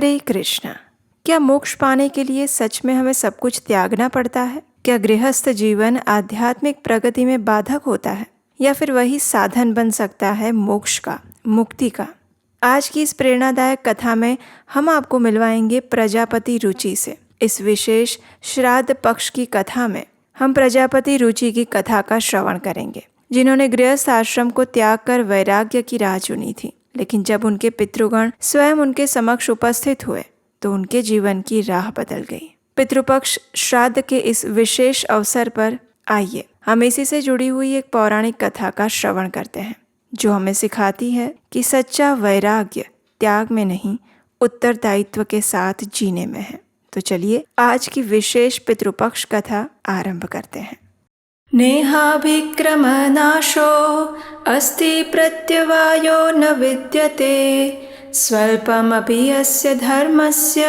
हरे कृष्णा। क्या मोक्ष पाने के लिए सच में हमें सब कुछ त्यागना पड़ता है? क्या गृहस्थ जीवन आध्यात्मिक प्रगति में बाधक होता है या फिर वही साधन बन सकता है मोक्ष का, मुक्ति का? आज की इस प्रेरणादायक कथा में हम आपको मिलवाएंगे प्रजापति रुचि से। इस विशेष श्राद्ध पक्ष की कथा में हम प्रजापति रुचि की कथा का श्रवण करेंगे, जिन्होंने गृहस्थ आश्रम को त्याग कर वैराग्य की राह चुनी थी। लेकिन जब उनके पितृगण स्वयं उनके समक्ष उपस्थित हुए तो उनके जीवन की राह बदल गई। पितृपक्ष श्राद्ध के इस विशेष अवसर पर आइए हम इसी से जुड़ी हुई एक पौराणिक कथा का श्रवण करते हैं, जो हमें सिखाती है कि सच्चा वैराग्य त्याग में नहीं, उत्तरदायित्व के साथ जीने में है। तो चलिए आज की विशेष पितृपक्ष कथा आरंभ करते हैं। नेहाभिक्रमनाशो अस्ति प्रत्यवायो न विद्यते, स्वल्पमपि यस्य धर्मस्य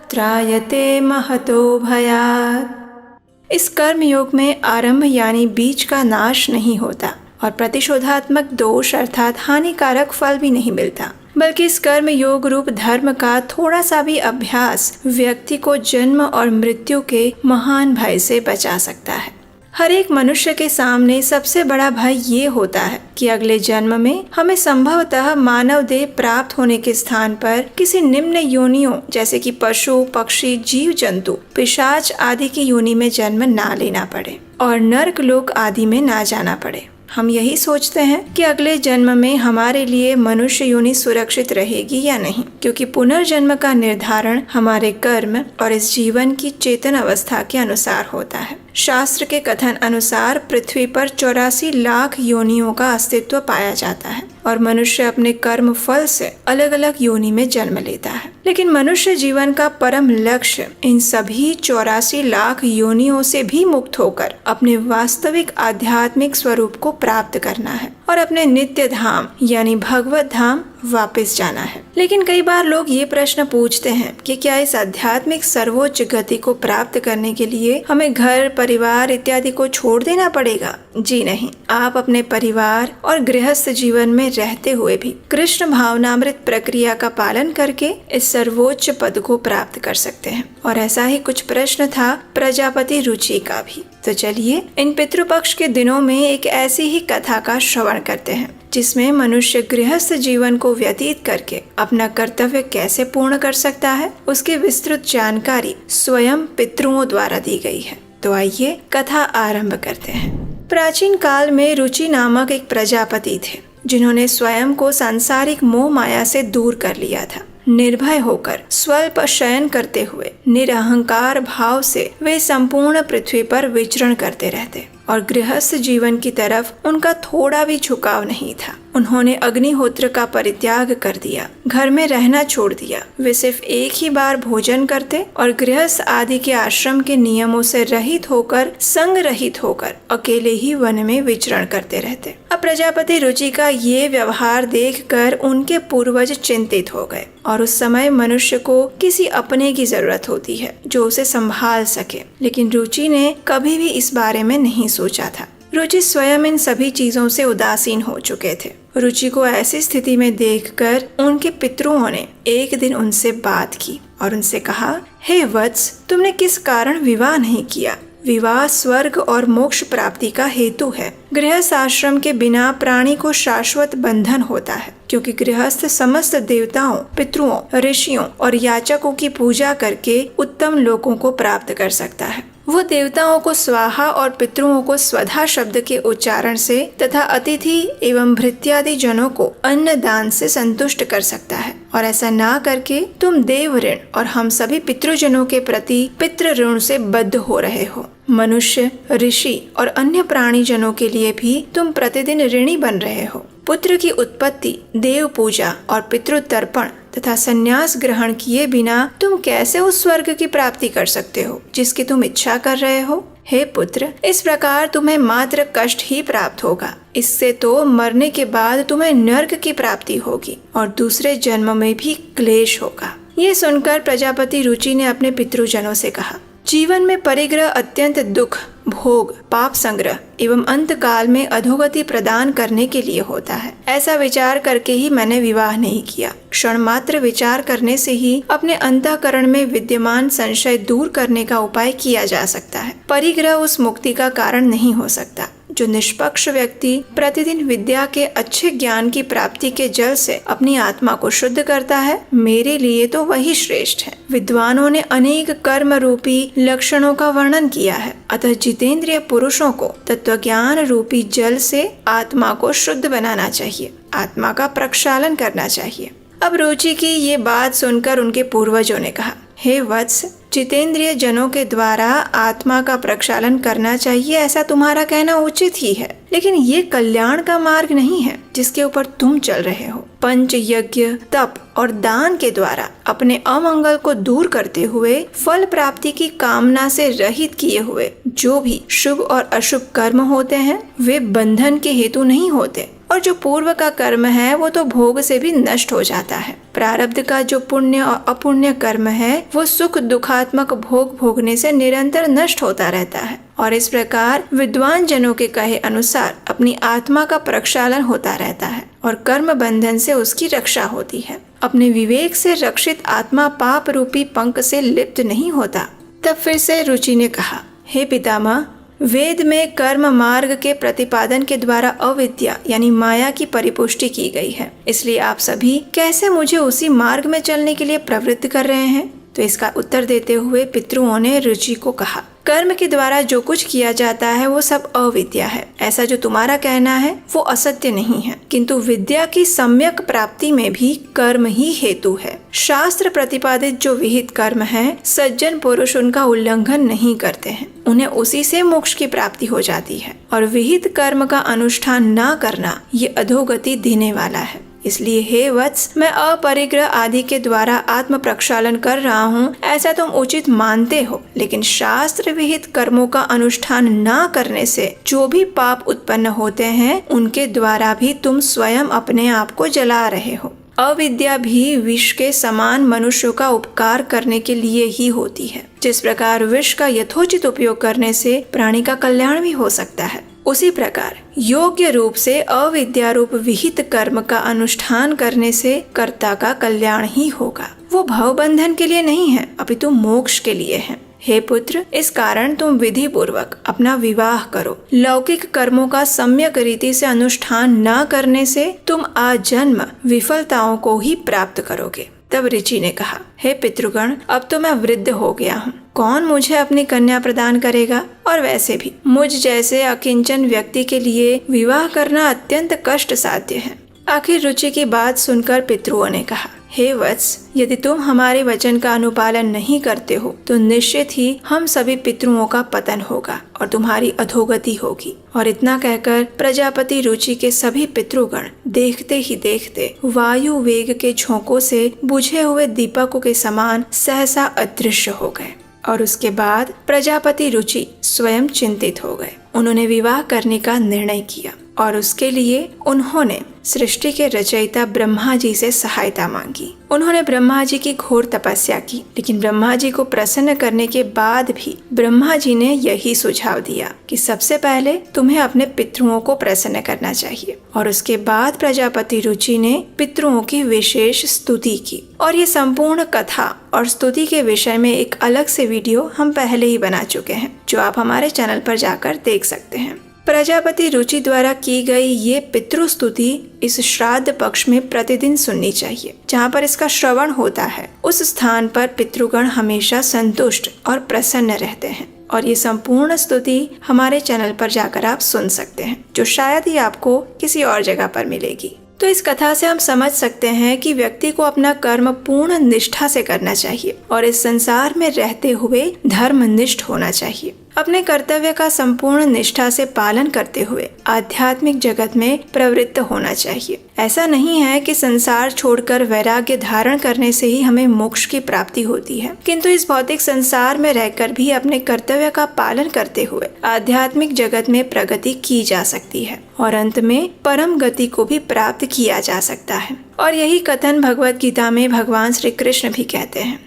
त्रायते महतो भयात्। इस कर्म योग में आरंभ यानी बीज का नाश नहीं होता और प्रतिशोधात्मक दोष अर्थात हानिकारक फल भी नहीं मिलता, बल्कि इस कर्म योग रूप धर्म का थोड़ा सा भी अभ्यास व्यक्ति को जन्म और मृत्यु के महान भय से बचा सकता है। हर एक मनुष्य के सामने सबसे बड़ा भय ये होता है कि अगले जन्म में हमें संभवतः मानव देह प्राप्त होने के स्थान पर किसी निम्न योनियों जैसे कि पशु, पक्षी, जीव जंतु, पिशाच आदि की योनि में जन्म ना लेना पड़े और नर्क लोक आदि में ना जाना पड़े। हम यही सोचते हैं कि अगले जन्म में हमारे लिए मनुष्य योनि सुरक्षित रहेगी या नहीं, क्योंकि पुनर्जन्म का निर्धारण हमारे कर्म और इस जीवन की चेतन अवस्था के अनुसार होता है। शास्त्र के कथन अनुसार पृथ्वी पर 84 लाख योनियों का अस्तित्व पाया जाता है और मनुष्य अपने कर्म फल से अलग अलग योनि में जन्म लेता है। लेकिन मनुष्य जीवन का परम लक्ष्य इन सभी 84 लाख योनियों से भी मुक्त होकर अपने वास्तविक आध्यात्मिक स्वरूप को प्राप्त करना है और अपने नित्य धाम यानी भगवत धाम वापस जाना है। लेकिन कई बार लोग ये प्रश्न पूछते हैं कि क्या इस आध्यात्मिक सर्वोच्च गति को प्राप्त करने के लिए हमें घर, परिवार इत्यादि को छोड़ देना पड़ेगा? जी नहीं, आप अपने परिवार और गृहस्थ जीवन में रहते हुए भी कृष्ण भावनामृत प्रक्रिया का पालन करके इस सर्वोच्च पद को प्राप्त कर सकते हैं। और ऐसा ही कुछ प्रश्न था प्रजापति रुचि का भी। तो चलिए इन पितृपक्ष के दिनों में एक ऐसी ही कथा का श्रवण करते हैं, जिसमें मनुष्य गृहस्थ जीवन को व्यतीत करके अपना कर्तव्य कैसे पूर्ण कर सकता है, उसकी विस्तृत जानकारी स्वयं पितृओं द्वारा दी गई है। तो आइए कथा आरंभ करते हैं। प्राचीन काल में रुचि नामक एक प्रजापति थे, जिन्होंने स्वयं को सांसारिक मोह माया से दूर कर लिया था। निर्भय होकर स्वल्प शयन करते हुए निरहंकार भाव से वे संपूर्ण पृथ्वी पर विचरण करते रहते और गृहस्थ जीवन की तरफ उनका थोड़ा भी झुकाव नहीं था। उन्होंने अग्निहोत्र का परित्याग कर दिया, घर में रहना छोड़ दिया। वे सिर्फ एक ही बार भोजन करते और गृहस्थ आदि के आश्रम के नियमों से रहित होकर, संग रहित होकर अकेले ही वन में विचरण करते रहते। अब प्रजापति रुचि का ये व्यवहार देखकर उनके पूर्वज चिंतित हो गए और उस समय मनुष्य को किसी अपने की जरूरत होती है जो उसे संभाल सके। लेकिन रुचि ने कभी भी इस बारे में नहीं सोचा था। रुचि स्वयं इन सभी चीजों से उदासीन हो चुके थे। रुचि को ऐसी स्थिति में देखकर उनके पितरों ने एक दिन उनसे बात की और उनसे कहा, हे वत्स, तुमने किस कारण विवाह नहीं किया? विवाह स्वर्ग और मोक्ष प्राप्ति का हेतु है। गृहस्थ आश्रम के बिना प्राणी को शाश्वत बंधन होता है, क्योंकि गृहस्थ समस्त देवताओं, पितरों, ऋषियों और याचकों की पूजा करके उत्तम लोकों को प्राप्त कर सकता है। वो देवताओं को स्वाहा और पितरों को स्वधा शब्द के उच्चारण से तथा अतिथि एवं भृत्यादि जनों को अन्न दान से संतुष्ट कर सकता है। और ऐसा ना करके तुम देव ऋण और हम सभी पितृजनों के प्रति पितृ ऋण से बद्ध हो रहे हो। मनुष्य, ऋषि और अन्य प्राणी जनों के लिए भी तुम प्रतिदिन ऋणी बन रहे हो। पुत्र की उत्पत्ति, देव पूजा और पितृ तर्पण तथा संन्यास ग्रहण किए बिना तुम कैसे उस स्वर्ग की प्राप्ति कर सकते हो जिसकी तुम इच्छा कर रहे हो? हे पुत्र, इस प्रकार तुम्हें मात्र कष्ट ही प्राप्त होगा। इससे तो मरने के बाद तुम्हें नर्क की प्राप्ति होगी और दूसरे जन्म में भी क्लेश होगा। ये सुनकर प्रजापति रुचि ने अपने पितृजनों से कहा, जीवन में परिग्रह अत्यंत दुख, भोग, पाप संग्रह एवं अंत काल में अधोगति प्रदान करने के लिए होता है। ऐसा विचार करके ही मैंने विवाह नहीं किया। क्षण मात्र विचार करने से ही अपने अंतःकरण में विद्यमान संशय दूर करने का उपाय किया जा सकता है। परिग्रह उस मुक्ति का कारण नहीं हो सकता। जो निष्पक्ष व्यक्ति प्रतिदिन विद्या के अच्छे ज्ञान की प्राप्ति के जल से अपनी आत्मा को शुद्ध करता है, मेरे लिए तो वही श्रेष्ठ है। विद्वानों ने अनेक कर्म रूपी लक्षणों का वर्णन किया है, अतः जितेंद्रिय पुरुषों को तत्वज्ञान रूपी जल से आत्मा को शुद्ध बनाना चाहिए, आत्मा का प्रक्षालन करना चाहिए। अब रुचि की ये बात सुनकर उनके पूर्वजों ने कहा, हे वत्स, जितेंद्रिय जनों के द्वारा आत्मा का प्रक्षालन करना चाहिए, ऐसा तुम्हारा कहना उचित ही है, लेकिन ये कल्याण का मार्ग नहीं है जिसके ऊपर तुम चल रहे हो। पंच यज्ञ, तप और दान के द्वारा अपने अमंगल को दूर करते हुए फल प्राप्ति की कामना से रहित किए हुए जो भी शुभ और अशुभ कर्म होते हैं वे बंधन के हेतु नहीं होते, और जो पूर्व का कर्म है वो तो भोग से भी नष्ट हो जाता है। प्रारब्ध का जो पुण्य और अपुण्य कर्म है वो सुख दुखात्मक भोग भोगने से निरंतर नष्ट होता रहता है, और इस प्रकार विद्वान जनों के कहे अनुसार अपनी आत्मा का प्रक्षालन होता रहता है और कर्म बंधन से उसकी रक्षा होती है। अपने विवेक से रक्षित आत्मा पाप रूपी पंख से लिप्त नहीं होता। तब फिर से रुचि ने कहा, हे पितामह, वेद में कर्म मार्ग के प्रतिपादन के द्वारा अविद्या यानी माया की परिपुष्टि की गई है, इसलिए आप सभी कैसे मुझे उसी मार्ग में चलने के लिए प्रवृत्त कर रहे हैं? तो इसका उत्तर देते हुए पितृओं ने रुचि को कहा, कर्म के द्वारा जो कुछ किया जाता है वो सब अविद्या है। ऐसा जो तुम्हारा कहना है वो असत्य नहीं है, किंतु विद्या की सम्यक प्राप्ति में भी कर्म ही हेतु है। शास्त्र प्रतिपादित जो विहित कर्म है, सज्जन पुरुष उनका उल्लंघन नहीं करते हैं, उन्हें उसी से मोक्ष की प्राप्ति हो जाती है, और विहित कर्म का अनुष्ठान न करना ये अधोगति देने वाला है। इसलिए हे वत्स, मैं अपरिग्रह आदि के द्वारा आत्म प्रक्षालन कर रहा हूँ ऐसा तुम उचित मानते हो, लेकिन शास्त्र विहित कर्मों का अनुष्ठान न करने से जो भी पाप उत्पन्न होते हैं उनके द्वारा भी तुम स्वयं अपने आप को जला रहे हो। अविद्या भी विष के समान मनुष्यों का उपकार करने के लिए ही होती है। जिस प्रकार विष का यथोचित उपयोग करने से प्राणी का कल्याण भी हो सकता है, उसी प्रकार योग्य रूप से अविद्या रूप विहित कर्म का अनुष्ठान करने से कर्ता का कल्याण ही होगा। वो भवबंधन के लिए नहीं है, अपितु मोक्ष के लिए है। हे पुत्र, इस कारण तुम विधि पूर्वक अपना विवाह करो। लौकिक कर्मों का सम्यक रीति से अनुष्ठान न करने से तुम आजन्म विफलताओं को ही प्राप्त करोगे। तब ऋचि ने कहा, हे पितृगण, अब तो मैं वृद्ध हो गया हूँ, कौन मुझे अपनी कन्या प्रदान करेगा? और वैसे भी मुझ जैसे अकिंचन व्यक्ति के लिए विवाह करना अत्यंत कष्ट साध्य है। आखिर रुचि की बात सुनकर पितृओं ने कहा, हे वत्स, यदि तुम हमारे वचन का अनुपालन नहीं करते हो तो निश्चित ही हम सभी पितृओं का पतन होगा और तुम्हारी अधोगति होगी। और इतना कहकर प्रजापति रुचि के सभी पितृगण देखते ही देखते वायु वेग के झोंकों से बुझे हुए दीपकों के समान सहसा अदृश्य हो गए। और उसके बाद प्रजापति रुचि स्वयं चिंतित हो गए। उन्होंने विवाह करने का निर्णय किया और उसके लिए उन्होंने सृष्टि के रचयिता ब्रह्मा जी से सहायता मांगी। उन्होंने ब्रह्मा जी की घोर तपस्या की, लेकिन ब्रह्मा जी को प्रसन्न करने के बाद भी ब्रह्मा जी ने यही सुझाव दिया कि सबसे पहले तुम्हें अपने पितृओं को प्रसन्न करना चाहिए। और उसके बाद प्रजापति रुचि ने पितृओं की विशेष स्तुति की। और ये संपूर्ण कथा और स्तुति के विषय में एक अलग से वीडियो हम पहले ही बना चुके हैं, जो आप हमारे चैनल पर जाकर देख सकते हैं। प्रजापति रुचि द्वारा की गई ये पितृ स्तुति इस श्राद्ध पक्ष में प्रतिदिन सुननी चाहिए। जहाँ पर इसका श्रवण होता है उस स्थान पर पितृगण हमेशा संतुष्ट और प्रसन्न रहते हैं। और ये संपूर्ण स्तुति हमारे चैनल पर जाकर आप सुन सकते हैं, जो शायद ही आपको किसी और जगह पर मिलेगी। तो इस कथा से हम समझ सकते हैं कि व्यक्ति को अपना कर्म पूर्ण निष्ठा से करना चाहिए और इस संसार में रहते हुए धर्मनिष्ठ होना चाहिए। अपने कर्तव्य का संपूर्ण निष्ठा से पालन करते हुए आध्यात्मिक जगत में प्रवृत्त होना चाहिए। ऐसा नहीं है कि संसार छोड़कर वैराग्य धारण करने से ही हमें मोक्ष की प्राप्ति होती है, किंतु इस भौतिक संसार में रहकर भी अपने कर्तव्य का पालन करते हुए आध्यात्मिक जगत में प्रगति की जा सकती है और अंत में परम गति को भी प्राप्त किया जा सकता है। और यही कथन भगवत गीता में भगवान श्री कृष्ण भी कहते हैं,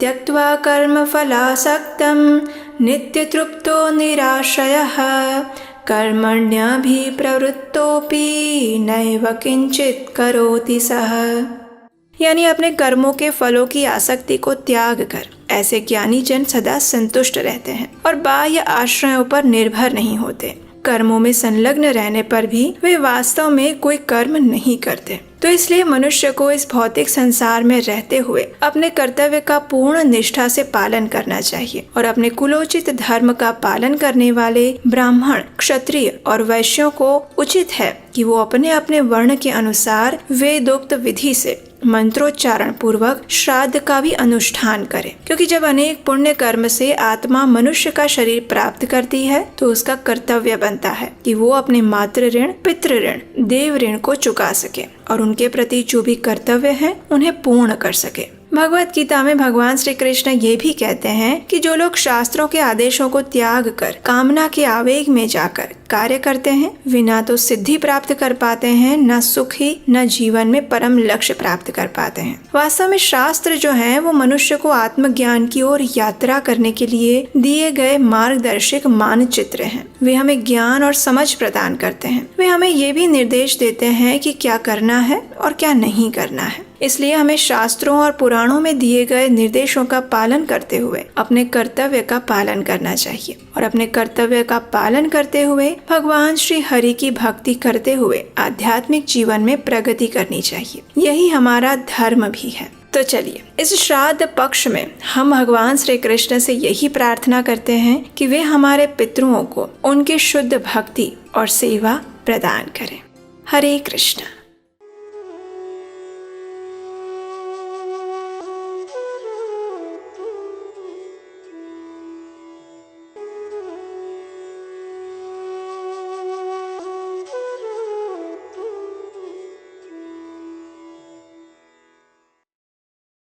त्यक्त्वा कर्म फलासक्तं नित्यतृप्तो निराशयः कर्मण्यभिप्रवृत्तोऽपि नैव किंचित् करोति सः। यानी अपने कर्मों के फलों की आसक्ति को त्याग कर ऐसे ज्ञानी जन सदा संतुष्ट रहते हैं और बाह्य आश्रयों पर निर्भर नहीं होते। कर्मों में संलग्न रहने पर भी वे वास्तव में कोई कर्म नहीं करते। तो इसलिए मनुष्य को इस भौतिक संसार में रहते हुए अपने कर्तव्य का पूर्ण निष्ठा से पालन करना चाहिए और अपने कुलोचित धर्म का पालन करने वाले ब्राह्मण, क्षत्रिय और वैश्यों को उचित है कि वो अपने अपने वर्ण के अनुसार वेदोक्त विधि से मंत्रोच्चारण पूर्वक श्राद्ध का भी अनुष्ठान करें, क्योंकि जब अनेक पुण्य कर्म से आत्मा मनुष्य का शरीर प्राप्त करती है तो उसका कर्तव्य बनता है कि वो अपने मातृ ऋण, पितृ ऋण, देव ऋण को चुका सके और उनके प्रति जो भी कर्तव्य है उन्हें पूर्ण कर सके। भगवत गीता में भगवान श्री कृष्ण ये भी कहते हैं कि जो लोग शास्त्रों के आदेशों को त्याग कर कामना के आवेग में जाकर कार्य करते हैं वे न तो सिद्धि प्राप्त कर पाते हैं, न सुख ही, न जीवन में परम लक्ष्य प्राप्त कर पाते हैं। वास्तव में शास्त्र जो है वो मनुष्य को आत्मज्ञान की ओर यात्रा करने के लिए दिए गए मार्गदर्शक मानचित्र हैं। वे हमें ज्ञान और समझ प्रदान करते हैं। वे हमें ये भी निर्देश देते हैं कि क्या करना है और क्या नहीं करना है। इसलिए हमें शास्त्रों और पुराणों में दिए गए निर्देशों का पालन करते हुए अपने कर्तव्य का पालन करना चाहिए और अपने कर्तव्य का पालन करते हुए भगवान श्री हरि की भक्ति करते हुए आध्यात्मिक जीवन में प्रगति करनी चाहिए। यही हमारा धर्म भी है। तो चलिए इस श्राद्ध पक्ष में हम भगवान श्री कृष्ण से यही प्रार्थना करते हैं कि वे हमारे पितरों को उनकी शुद्ध भक्ति और सेवा प्रदान करें। हरे कृष्ण।